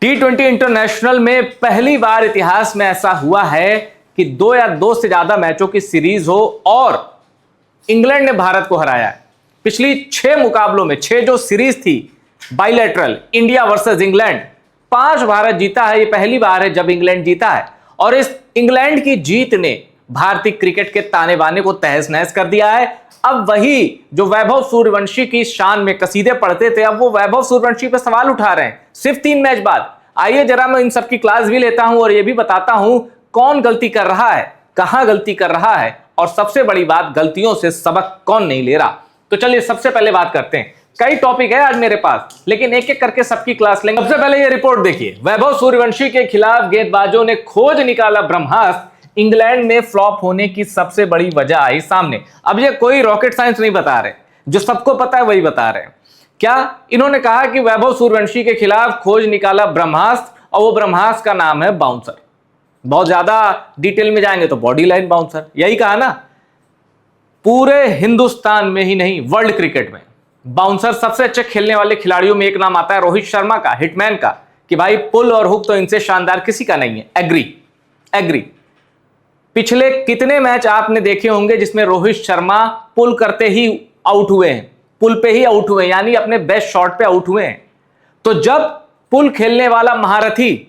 T20 international में पहली बार इतिहास में ऐसा हुआ है कि 2 या 2 से ज्यादा मैचों की सीरीज हो और इंग्लैंड ने भारत को हराया है। पिछली 6 मुकाबलों में 6 जो सीरीज थी bilateral, India versus England, 5 Bharat जीता है। ये पहली बार है जब इंग्लैंड जीता है और इस इंग्लैंड की जीत ने भारतीय क्रिकेट के ताने बाने को तहस नहस कर दिया है। अब वही जो वैभव सूर्यवंशी की शान में कसीदे पढ़ते थे, अब वो वैभव सूर्यवंशी पे सवाल उठा रहे हैं सिर्फ 3 मैच बाद। आइए जरा मैं इन सबकी क्लास भी लेता हूं और ये भी बताता हूं कौन गलती कर रहा है, कहां गलती कर रहा है और सबसे बड़ी बात, गलतियों से सबक कौन नहीं ले रहा। तो चलिए सबसे पहले बात करते हैं। कई टॉपिक है आज मेरे पास, लेकिन एक एक करके सबकी क्लास लेंगे। सबसे पहले ये रिपोर्ट देखिए, वैभव सूर्यवंशी के खिलाफ गेंदबाजों ने खोज निकाला ब्रह्मास्त्र, इंग्लैंड में फ्लॉप होने की सबसे बड़ी वजह आई सामने। अब ये कोई रॉकेट साइंस नहीं बता रहे, जो सबको पता है वही बता रहे हैं। क्या इन्होंने कहा कि वैभव सूर्यवंशी के खिलाफ खोज निकाला ब्रह्मास्त्र और वो ब्रह्मास्त्र का नाम है बाउंसर। बहुत ज्यादा डिटेल में जाएंगे तो बॉडी लाइन बाउंसर, यही कहा ना। पूरे हिंदुस्तान में ही नहीं, वर्ल्ड क्रिकेट में बाउंसर सबसे अच्छे खेलने वाले खिलाड़ियों में एक नाम आता है रोहित शर्मा का, हिटमैन का, कि भाई पुल और हुक तो इनसे शानदार किसी का नहीं है। एग्री। पिछले कितने मैच आपने देखे होंगे जिसमें रोहित शर्मा पुल करते ही आउट हुए हैं, पुल पे ही आउट हुए हैं, यानी अपने बेस्ट शॉट पे आउट हुए हैं। तो जब पुल खेलने वाला महारथी,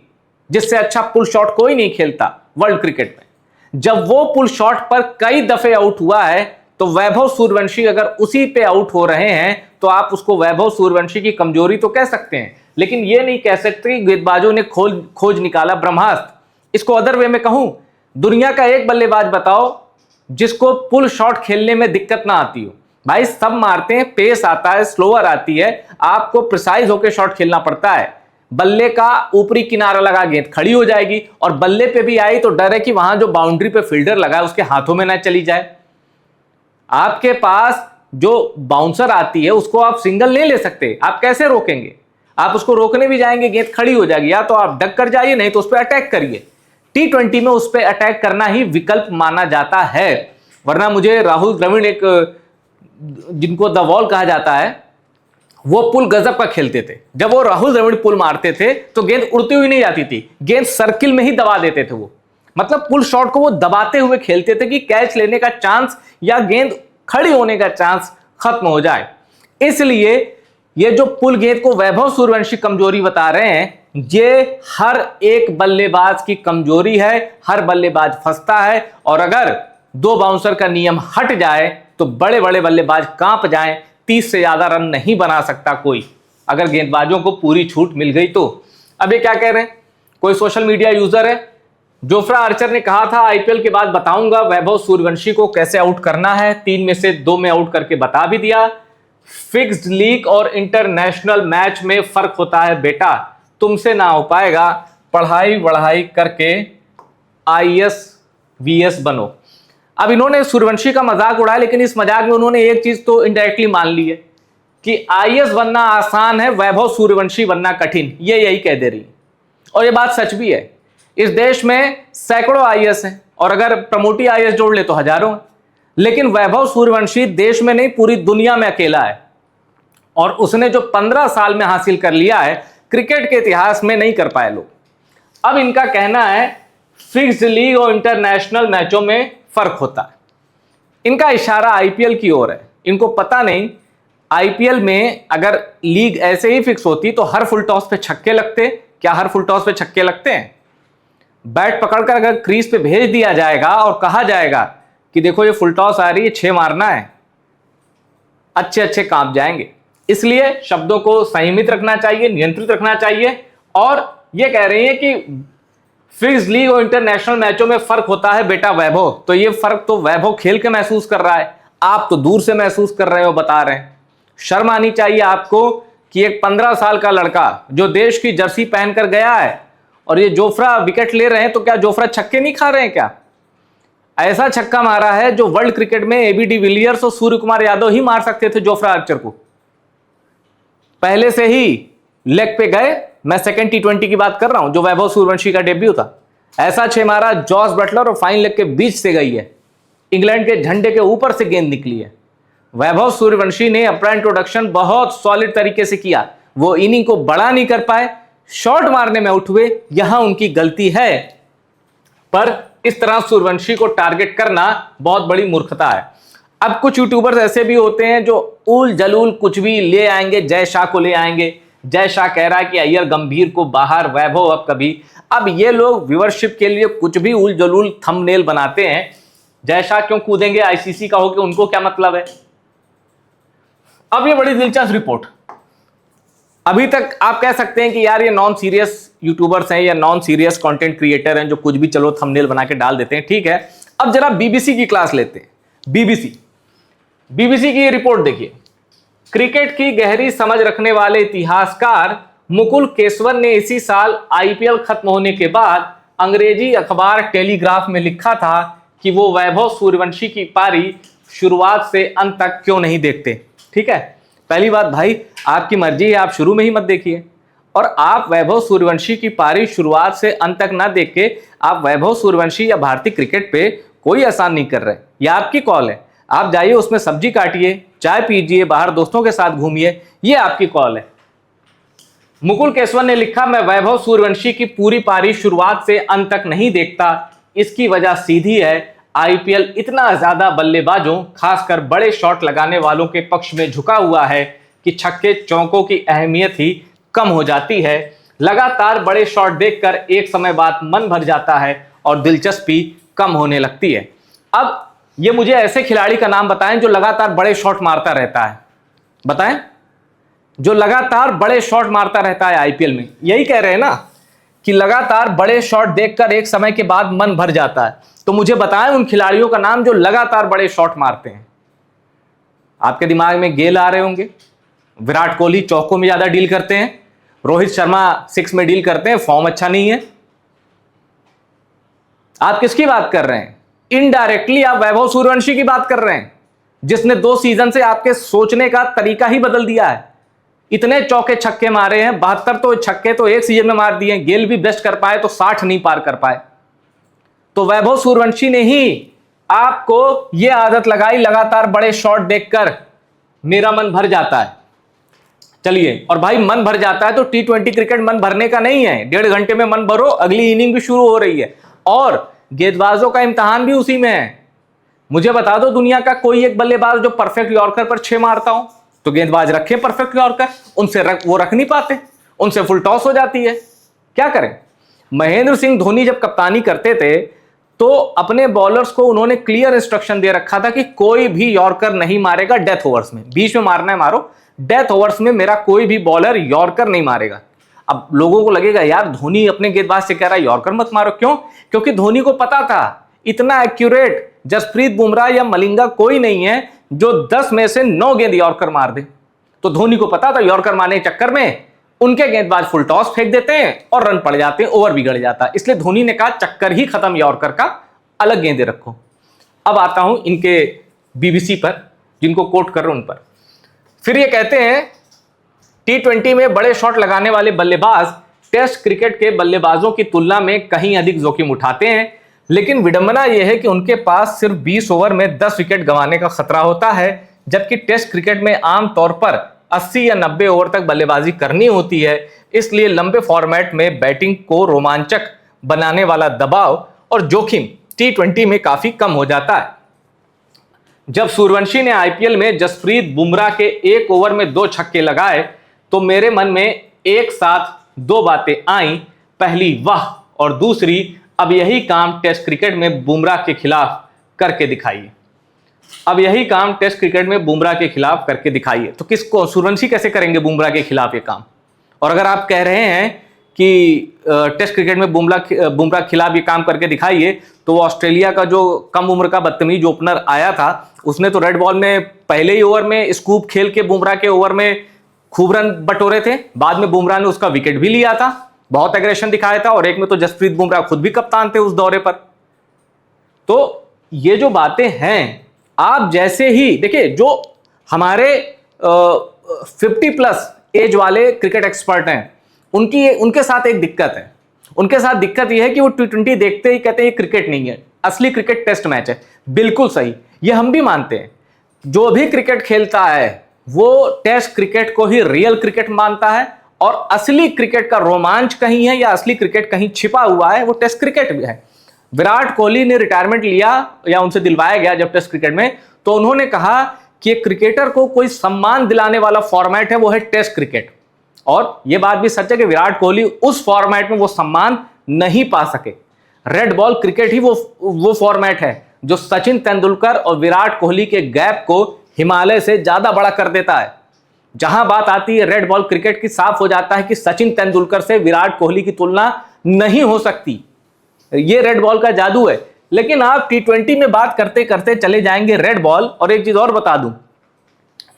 जिससे अच्छा पुल शॉट कोई नहीं खेलता वर्ल्ड क्रिकेट में, जब वो पुल शॉट पर कई दफे आउट हुआ है, तो वैभव सूर्यवंशी अगर उसी पे आउट हो रहे हैं तो आप उसको वैभव सूर्यवंशी की कमजोरी तो कह सकते हैं, लेकिन ये नहीं कह सकते कि गेंदबाजों ने खोज निकाला ब्रह्मास्त्र। इसको अदर वे में कहूं, दुनिया का एक बल्लेबाज बताओ जिसको पुल शॉट खेलने में दिक्कत ना आती हो। भाई सब मारते हैं, पेस आता है, स्लोअर आती है, आपको प्रिसाइज होकर शॉट खेलना पड़ता है। बल्ले का ऊपरी किनारा लगा गेंद खड़ी हो जाएगी और बल्ले पे भी आई तो डर है कि वहां जो बाउंड्री पे फील्डर लगा है उसके हाथों में ना चली जाए। आपके पास जो बाउंसर आती है उसको आप सिंगल नहीं ले सकते, आप कैसे रोकेंगे? आप उसको रोकने भी जाएंगे गेंद खड़ी हो जाएगी, या तो आप डक कर जाइए नहीं तो उस पर अटैक करिए। T20 में उस पर अटैक करना ही विकल्प माना जाता है, वरना मुझे राहुल द्रविड़, एक जिनको द वॉल कहा जाता है, वो पुल गजब का खेलते थे। जब वो राहुल द्रविड़ पुल मारते थे तो गेंद उड़ती हुई नहीं जाती थी, गेंद सर्किल में ही दबा देते थे। वो मतलब पुल शॉट को वो दबाते हुए खेलते थे कि कैच लेने का चांस या गेंद खड़ी होने का चांस खत्म हो जाए। इसलिए ये जो पुल गेंद को वैभव सूर्यवंशी कमजोरी बता रहे हैं, ये हर एक बल्लेबाज की कमजोरी है, हर बल्लेबाज फंसता है। और अगर 2 बाउंसर का नियम हट जाए तो बड़े बड़े बल्लेबाज कांप जाएं, 30 से ज्यादा रन नहीं बना सकता कोई, अगर गेंदबाजों को पूरी छूट मिल गई तो। अब ये क्या कह रहे हैं, कोई सोशल मीडिया यूजर है, जोफ्रा आर्चर ने कहा था आईपीएल के बाद बताऊंगा वैभव सूर्यवंशी को कैसे आउट करना है, 3 में से 2 में आउट करके बता भी दिया। फिक्स्ड लीग और इंटरनेशनल मैच में फर्क होता है बेटा, तुमसे ना हो पाएगा, पढ़ाई वढ़ाई करके IAS VS बनो। अब इन्होंने सूर्यवंशी का मजाक उड़ाया, लेकिन इस मजाक में उन्होंने एक चीज तो इनडायरेक्टली मान ली है कि IAS बनना आसान है, वैभव सूर्यवंशी बनना कठिन। ये यही कह दे रही, और ये बात सच भी है। इस देश में सैकड़ों IAS हैं और अगर प्रमोटी IAS जोड़ ले तो हजारों हैं, लेकिन वैभव सूर्यवंशी देश में नहीं पूरी दुनिया में अकेला है। और उसने जो 15 साल में हासिल कर लिया है, क्रिकेट के इतिहास में नहीं कर पाए लोग। अब इनका कहना है फिक्स्ड लीग और इंटरनेशनल मैचों में फर्क होता है। इनका इशारा आईपीएल की ओर है। इनको पता नहीं आईपीएल में अगर लीग ऐसे ही फिक्स होती तो हर फुल टॉस पे छक्के लगते। क्या हर फुल टॉस पे छक्के लगते हैं? बैट पकड़कर अगर क्रीज पे भेज दिया जाएगा और कहा जाएगा कि देखो ये फुल टॉस आ रही है, 6 मारना है, अच्छे कांप जाएंगे। इसलिए शब्दों को संयमित रखना चाहिए, नियंत्रित रखना चाहिए। और ये कह रही है कि फिक्स्ड लीग और इंटरनेशनल मैचों में फर्क होता है बेटा वैभव, तो ये फर्क तो वैभव खेल के महसूस कर रहा है, आप तो दूर से महसूस कर रहे हो, बता रहे हैं। शर्म आनी चाहिए आपको कि एक 15 साल का लड़का जो देश की जर्सी पहनकर गया है और ये जोफ्रा विकेट ले रहे हैं, तो क्या जोफ्रा छक्के नहीं खा रहे हैं? क्या ऐसा छक्का मारा है जो वर्ल्ड क्रिकेट में AB डिविलियर्स और सूर्य कुमार यादव ही मार सकते थे जोफ्रा आर्चर को। पहले से ही लेग पे गए। मैं सेकंड T20 की बात कर रहा हूं जो वैभव सूर्यवंशी का डेब्यू था। ऐसा 6 मारा जॉस बटलर और फाइन लेग के बीच से गई है, इंग्लैंड के झंडे के ऊपर से गेंद निकली है। वैभव सूर्यवंशी ने अपना इंट्रोडक्शन बहुत सॉलिड तरीके से किया। वो इनिंग को बड़ा नहीं कर पाए, शॉट मारने में आउट हुए, यहां उनकी गलती है। पर इस तरह सूर्यवंशी को टारगेट करना बहुत बड़ी मूर्खता है। अब कुछ यूट्यूबर्स ऐसे भी होते हैं जो उल जलूल कुछ भी ले आएंगे, जय शाह को ले आएंगे। जय शाह कह रहा है कि अय्यर गंभीर को बाहर, वैभव अब कभी। अब ये लोग व्यूअरशिप के लिए कुछ भी उल जलूल थंबनेल बनाते हैं। जय शाह क्यों कूदेंगे आईसीसी का होके, उनको क्या मतलब है। अब ये बड़ी दिलचस्प रिपोर्ट। अभी तक आप कह सकते हैं कि यार ये नॉन सीरियस यूट्यूबर्स हैं या नॉन सीरियस कंटेंट क्रिएटर हैं जो कुछ भी चलो थंबनेल बना के डाल देते हैं, ठीक है। अब जरा बीबीसी की क्लास लेते हैं। बीबीसी की ये रिपोर्ट देखिए। क्रिकेट की गहरी समझ रखने वाले इतिहासकार मुकुल केशवन ने इसी साल आईपीएल खत्म होने के बाद अंग्रेजी अखबार टेलीग्राफ में लिखा था कि वो वैभव सूर्यवंशी की पारी शुरुआत से अंत तक क्यों नहीं देखते। ठीक है, पहली बात भाई आपकी मर्जी है, आप शुरू में ही मत देखिए। और आप वैभव सूर्यवंशी की पारी शुरुआत से अंत तक ना देख के आप वैभव सूर्यवंशी या भारतीय क्रिकेट पे कोई आसान नहीं कर रहे। ये आपकी कॉल है, आप जाइए उसमें सब्जी काटिए, चाय पीजिए, बाहर दोस्तों के साथ घूमिए, ये आपकी कॉल है। मुकुल केशवन ने लिखा, मैं वैभव सूर्यवंशी की पूरी पारी शुरुआत से अंत तक नहीं देखता। इसकी वजह सीधी है, आईपीएल इतना ज्यादा बल्लेबाजों खासकर बड़े शॉट लगाने वालों के पक्ष में झुका हुआ है कि छक्के चौकों की अहमियत ही कम हो जाती है। लगातार बड़े शॉट देखकर एक समय बाद मन भर जाता है और दिलचस्पी कम होने लगती है। अब ये मुझे ऐसे खिलाड़ी का नाम बताएं जो लगातार बड़े शॉट मारता रहता है, बताएं जो लगातार बड़े शॉट मारता रहता है आईपीएल में। यही कह रहे हैं ना कि लगातार बड़े शॉट देखकर एक समय के बाद मन भर जाता है। तो मुझे बताएं उन खिलाड़ियों का नाम जो लगातार बड़े शॉट मारते हैं। आपके दिमाग में गेल आ रहे होंगे, विराट कोहली चौकों में ज्यादा डील करते हैं, रोहित शर्मा सिक्स में डील करते हैं, फॉर्म अच्छा नहीं है। आप किसकी बात कर रहे हैं? इनडायरेक्टली आप वैभव सूर्यवंशी की बात कर रहे हैं, जिसने 2 सीजन से आपके सोचने का तरीका ही बदल दिया है। इतने चौके छक्के मारे हैं, 72 तो छक्के तो एक सीजन में मार दिए। गेल भी बेस्ट कर पाए तो 60 नहीं पार कर पाए। तो वैभव सूर्यवंशी ने ही आपको यह आदत लगाई, लगातार बड़े शॉट देखकर मेरा मन भर जाता है। चलिए, और भाई मन भर जाता है तो T20 क्रिकेट मन भरने का नहीं है। 1.5 घंटे में मन भरो, अगली इनिंग भी शुरू हो रही है और गेंदबाजों का इम्तिहान भी उसी में है। मुझे बता दो दुनिया का कोई एक बल्लेबाज जो परफेक्ट यॉर्कर पर 6 मारता हो, तो गेंदबाज रखे परफेक्ट यॉर्कर, उनसे वो रख नहीं पाते, उनसे फुल टॉस हो जाती है। क्या करें? महेंद्र सिंह धोनी जब कप्तानी करते थे तो अपने बॉलर्स को उन्होंने क्लियर इंस्ट्रक्शन दे रखा था कि कोई भी यॉर्कर नहीं मारेगा डेथ ओवर्स में। बीच में मारना है मारो, डेथ ओवर्स में मेरा कोई भी बॉलर यॉर्कर नहीं मारेगा। अब लोगों को लगेगा यार धोनी अपने गेंदबाज से कह रहा है यॉर्कर मत मारो, क्यों? क्योंकि धोनी को पता था इतना एक्यूरेट जसप्रीत बुमराह या मलिंगा कोई नहीं है जो 10 में से 9 गेंद यॉर्कर मार दे। तो धोनी को पता था यॉर्कर मारने के चक्कर में उनके गेंदबाज फुल टॉस फेंक देते हैं और रन पड़ जाते हैं, ओवर बिगड़ जाता है। इसलिए धोनी ने कहा चक्कर ही खत्म यॉर्कर का, अलग गेंदें रखो। अब आता हूं इनके बीबीसी पर, जिनको कोट कर रहे हैं उन पर। फिर ये कहते हैं T20 में बड़े शॉट लगाने वाले बल्लेबाज टेस्ट क्रिकेट के बल्लेबाजों की तुलना में कहीं अधिक जोखिम उठाते हैं, लेकिन विडंबना यह है कि उनके पास सिर्फ 20 ओवर में 10 विकेट गंवाने का खतरा होता है, जबकि टेस्ट क्रिकेट में आमतौर पर 80 या 90 ओवर तक बल्लेबाजी करनी होती है। इसलिए लंबे फॉर्मेट में बैटिंग को रोमांचक बनाने वाला दबाव और जोखिम T20 में काफी कम हो जाता है। जब सूर्यवंशी ने आईपीएल में जसप्रीत बुमराह के 1 ओवर में 2 छक्के लगाए तो मेरे मन में एक साथ 2 बातें आईं। पहली वाह, और दूसरी अब यही काम टेस्ट क्रिकेट में बुमराह के खिलाफ करके दिखाइए। अब यही काम टेस्ट क्रिकेट में बुमराह के खिलाफ करके दिखाइए। तो किसको, सूर्यवंशी कैसे करेंगे बुमराह के खिलाफ ये काम? और अगर आप कह रहे हैं कि टेस्ट क्रिकेट में बुमराह के खिलाफ ये काम करके दिखाइए, तो ऑस्ट्रेलिया का जो कम उम्र का बदतमीज ओपनर आया था उसने तो रेड बॉल में पहले ही ओवर में स्कूप खेल के बुमराह के ओवर में खूब रन बटोरे थे। बाद में बुमराह ने उसका विकेट भी लिया था, बहुत एग्रेशन दिखाया था, और एक में तो जसप्रीत बुमराह खुद भी कप्तान थे उस दौरे पर। तो ये जो बातें हैं, आप जैसे ही देखिए जो हमारे 50+ एज वाले क्रिकेट एक्सपर्ट हैं उनके साथ एक दिक्कत है। उनके साथ दिक्कत यह है कि वो T20 देखते ही कहते हैं ये क्रिकेट नहीं है, असली क्रिकेट टेस्ट मैच है। बिल्कुल सही, ये हम भी मानते हैं। जो भी क्रिकेट खेलता है वो टेस्ट क्रिकेट को ही रियल क्रिकेट मानता है और असली क्रिकेट का रोमांच कहीं है या असली क्रिकेट कहीं छिपा हुआ है, वो टेस्ट क्रिकेट भी है। विराट कोहली ने रिटायरमेंट लिया या उनसे दिलवाया गया जब टेस्ट क्रिकेट में, तो उन्होंने कहा कि क्रिकेटर को कोई सम्मान दिलाने वाला फॉर्मेट है वो है टेस्ट क्रिकेट। और यह बात भी सच है कि विराट कोहली उस फॉर्मेट में वो सम्मान नहीं पा सके। रेड बॉल क्रिकेट ही वो फॉर्मेट है जो सचिन तेंदुलकर और विराट कोहली के गैप को हिमालय से ज्यादा बड़ा कर देता है। जहां बात आती है रेड बॉल क्रिकेट की, साफ हो जाता है कि सचिन तेंदुलकर से विराट कोहली की तुलना नहीं हो सकती। ये रेड बॉल का जादू है। लेकिन आप T20 में बात करते करते चले जाएंगे रेड बॉल। और एक चीज और बता दूं,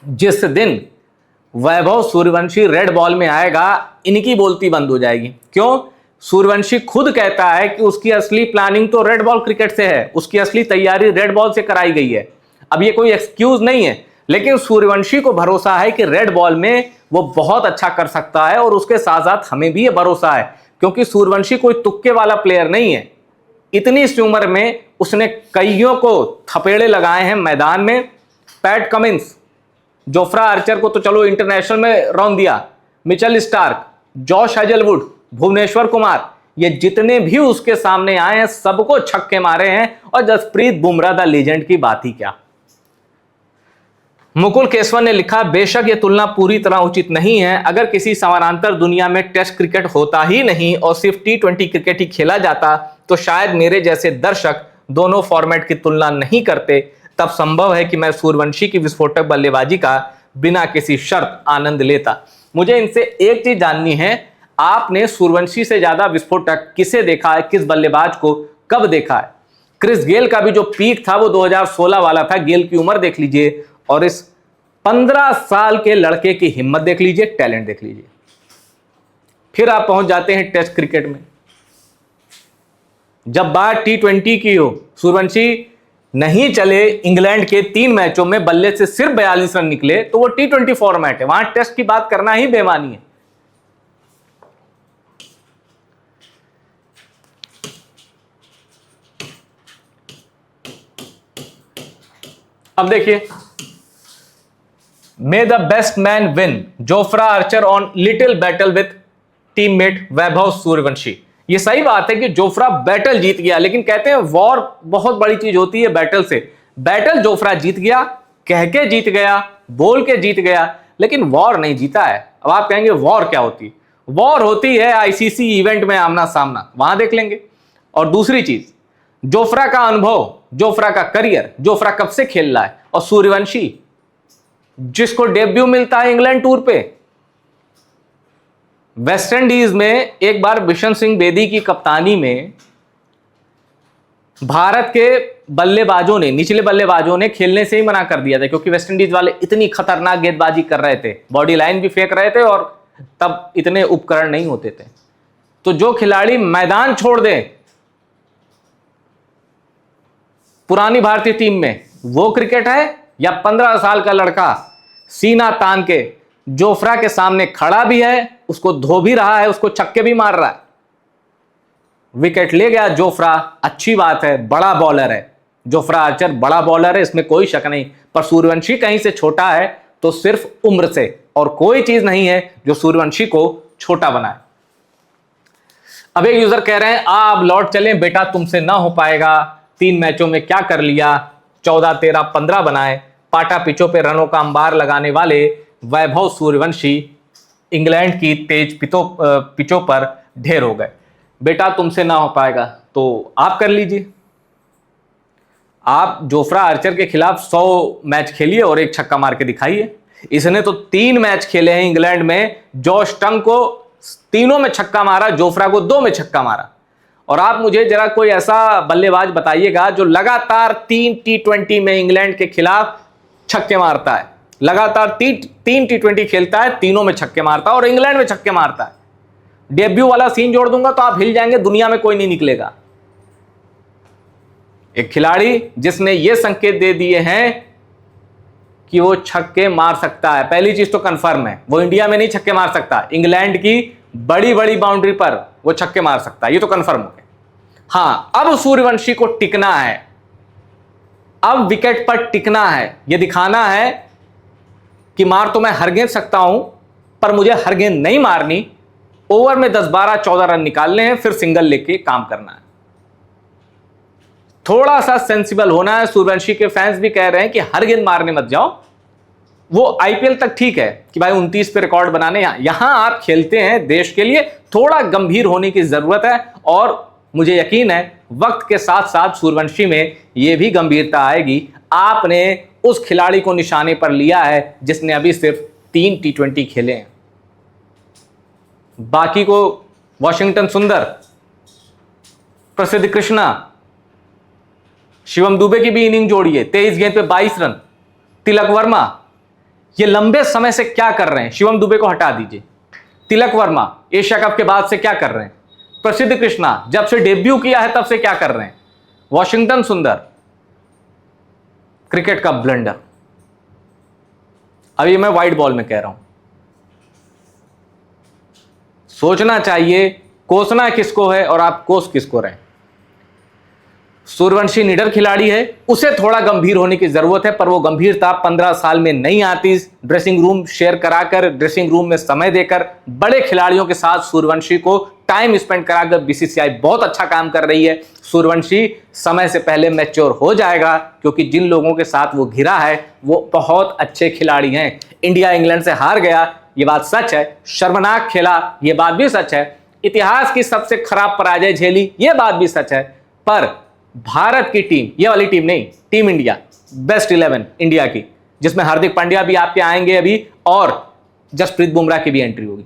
जिस दिन वैभव सूर्यवंशी रेड बॉल में आएगा, इनकी बोलती बंद हो जाएगी। क्यों? सूर्यवंशी खुद कहता है कि उसकी असली प्लानिंग तो रेड बॉल क्रिकेट से है, उसकी असली तैयारी रेड बॉल से कराई गई है। अब ये कोई एक्सक्यूज नहीं है, लेकिन सूर्यवंशी को भरोसा है कि रेड बॉल में वो बहुत अच्छा कर सकता है। और उसके साथ साथ हमें भी ये भरोसा है, क्योंकि सूर्यवंशी कोई तुक्के वाला प्लेयर नहीं है। इतनी सी उम्र में उसने कईयों को थपेड़े लगाए हैं मैदान में। पैट कमिंस, जोफ्रा आर्चर को तो चलो इंटरनेशनल में रौंद दिया, Mitchell Starc, Josh Hazlewood, Bhuvneshwar Kumar, ये जितने भी उसके सामने आए हैं सबको छक्के मारे हैं। और जसप्रीत बुमराह द लीजेंड की बात ही क्या। मुकुल केसवन ने लिखा, बेशक यह तुलना पूरी तरह उचित नहीं है। अगर किसी समानांतर दुनिया में टेस्ट क्रिकेट होता ही नहीं और सिर्फ T20 क्रिकेट ही खेला जाता, तो शायद मेरे जैसे दर्शक दोनों फॉर्मेट की तुलना नहीं करते। तब संभव है कि मैं सूर्यवंशी की विस्फोटक बल्लेबाजी का बिना किसी शर्त आनंद लेता। मुझे इनसे एक चीज जाननी है, आपने सूर्यवंशी से ज्यादा विस्फोटक किसे देखा है, किस बल्लेबाज को कब देखा है? क्रिस गेल का भी जो पीक था वो 2016 वाला था। गेल की उम्र देख लीजिए और इस 15 साल के लड़के की हिम्मत देख लीजिए, टैलेंट देख लीजिए। फिर आप पहुंच जाते हैं टेस्ट क्रिकेट में। जब बात T20 की हो, सूर्यवंशी नहीं चले इंग्लैंड के 3 मैचों में, बल्ले से सिर्फ 42 रन निकले, तो वो T20 फॉर्मेट है, वहां टेस्ट की बात करना ही बेमानी है। अब देखिए, may the best man win, Jofra Archer on little battle with teammate Vaibhav Suryavanshi. ये सही बात है कि जोफ्रा बैटल जीत गया, लेकिन कहते हैं वॉर बहुत बड़ी चीज होती है बैटल से। बैटल जोफ्रा जीत गया, कह के जीत गया, बोल के जीत गया, लेकिन वॉर नहीं जीता है। अब आप कहेंगे वॉर क्या होती है? वॉर होती है ICC इवेंट में आमना सामना, वहां देख लेंगे। और दूसरी चीज, जोफ्रा का अनुभव, जोफ्रा का करियर, जोफ्रा कब से खेल रहा है। और सूर्यवंशी जिसको डेब्यू मिलता है इंग्लैंड टूर पे, वेस्ट इंडीज में एक बार बिशन सिंह बेदी की कप्तानी में भारत के बल्लेबाजों ने, निचले बल्लेबाजों ने खेलने से ही मना कर दिया था, क्योंकि वेस्ट इंडीज वाले इतनी खतरनाक गेंदबाजी कर रहे थे, बॉडी लाइन भी फेंक रहे थे और तब इतने उपकरण नहीं होते थे। तो जो खिलाड़ी मैदान छोड़ दे पुरानी भारतीय टीम में, वो क्रिकेट है? या 15 साल का लड़का सीना तान के जोफ्रा के सामने खड़ा भी है, उसको धो भी रहा है, उसको छक्के भी मार रहा है। विकेट ले गया जोफ्रा, अच्छी बात है, बड़ा बॉलर है जोफ्रा आर्चर, बड़ा बॉलर है, इसमें कोई शक नहीं। पर सूर्यवंशी कहीं से छोटा है तो सिर्फ उम्र से, और कोई चीज नहीं है जो सूर्यवंशी को छोटा बनाए। अब एक यूजर कह रहे हैं, आप लौट चले बेटा, तुमसे ना हो पाएगा, 3 मैचों में क्या कर लिया, 14, 13, 15 बनाए। पाटा पिचों पे रनों का अंबार लगाने वाले वैभव सूर्यवंशी इंग्लैंड की तेज पिचों पर ढेर हो गए। बेटा तुमसे ना हो पाएगा तो आप कर लीजिए। आप जोफ्रा आर्चर के खिलाफ 100 मैच खेलिए और 1 छक्का मार के दिखाइए। इसने तो 3 मैच खेले हैं इंग्लैंड में, जॉश टंग को 3 में छक्का मारा, जोफ्रा को 2 में छक्का मारा। और आप मुझे जरा कोई ऐसा बल्लेबाज बताइएगा जो लगातार 3 T20 में इंग्लैंड के खिलाफ छक्के मारता है, लगातार 3 T20 खेलता है, 3 में छक्के मारता है और इंग्लैंड में छक्के मारता है। डेब्यू वाला सीन जोड़ दूंगा तो आप हिल जाएंगे, दुनिया में कोई नहीं निकलेगा। एक खिलाड़ी जिसने ये संकेत दे दिए हैं कि वो छक्के मार सकता है। पहली चीज तो कंफर्म है, वो इंडिया में नहीं छक्के मार सकता, इंग्लैंड की बड़ी बड़ी बाउंड्री पर वो छक्के मार सकता है, ये तो कंफर्म हो गया। हां, अब सूर्यवंशी को टिकना है, अब विकेट पर टिकना है, ये दिखाना है कि मार तो मैं हरगिज सकता हूं पर मुझे हर गेंद नहीं मारनी, ओवर में 10 12 14 रन निकालने हैं, फिर सिंगल लेके काम करना है। थोड़ा सा सेंसिबल होना है। सूर्यवंशी के फैंस भी कह रहे हैं कि हर गेंद मारने मत जाओ। वो आईपीएल तक ठीक है कि भाई 29 पे रिकॉर्ड बनाने, यहां आप खेलते हैं देश के लिए, थोड़ा गंभीर होने की जरूरत है। और मुझे यकीन है वक्त के साथ साथ सूर्यवंशी में यह भी गंभीरता आएगी। आपने उस खिलाड़ी को निशाने पर लिया है जिसने अभी सिर्फ 3 T20 खेले हैं, बाकी को वॉशिंगटन सुंदर, प्रसिद्ध कृष्णा, शिवम दुबे की भी इनिंग जोड़ी है, 23 गेंद पे 22 रन। तिलक वर्मा ये लंबे समय से क्या कर रहे हैं? शिवम दुबे को हटा दीजिए, तिलक वर्मा एशिया कप के बाद से क्या कर रहे हैं? प्रसिद्ध कृष्णा जब से डेब्यू किया है तब से क्या कर रहे हैं? वॉशिंगटन सुंदर क्रिकेट का ब्लंडर। अभी मैं वाइड बॉल में कह रहा हूं, सोचना चाहिए कोसना किसको है और आप कोस किसको रहे। सूर्यवंशी निडर खिलाड़ी है, उसे थोड़ा गंभीर होने की जरूरत है, पर वो गंभीरता 15 साल में नहीं आती। ड्रेसिंग रूम शेयर कराकर, ड्रेसिंग रूम में समय देकर, बड़े खिलाड़ियों के साथ सूर्यवंशी को टाइम स्पेंड कराकर बीसीसीआई बहुत अच्छा काम कर रही है। सूर्यवंशी समय से पहले मैच्योर हो जाएगा, क्योंकि जिन लोगों के साथ वो घिरा है वो बहुत अच्छे खिलाड़ी हैं। इंडिया इंग्लैंड से हार गया, ये बात सच है। शर्मनाक खेला, ये बात भी सच है। इतिहास की सबसे खराब पराजय झेली, ये बात भी सच है। पर भारत की टीम, ये वाली टीम नहीं, टीम इंडिया, बेस्ट 11 इंडिया की, जिसमें हार्दिक पांड्या भी आपके आएंगे अभी और जसप्रीत बुमराह की भी एंट्री होगी।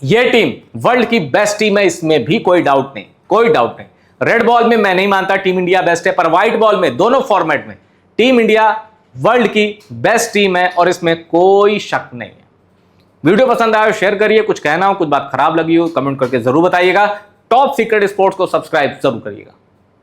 यह टीम वर्ल्ड की बेस्ट टीम है, इसमें भी कोई डाउट नहीं, कोई डाउट नहीं। रेड बॉल में मैं नहीं मानता टीम इंडिया बेस्ट है, पर व्हाइट बॉल में, दोनों फॉर्मेट में टीम इंडिया वर्ल्ड की बेस्ट टीम है और इसमें कोई शक नहीं है। वीडियो पसंद आया शेयर करिए, कुछ कहना हो, कुछ बात खराब लगी हो कमेंट करके जरूर बताइएगा। टॉप सीक्रेट स्पोर्ट्स को सब्सक्राइब जरूर करिएगा।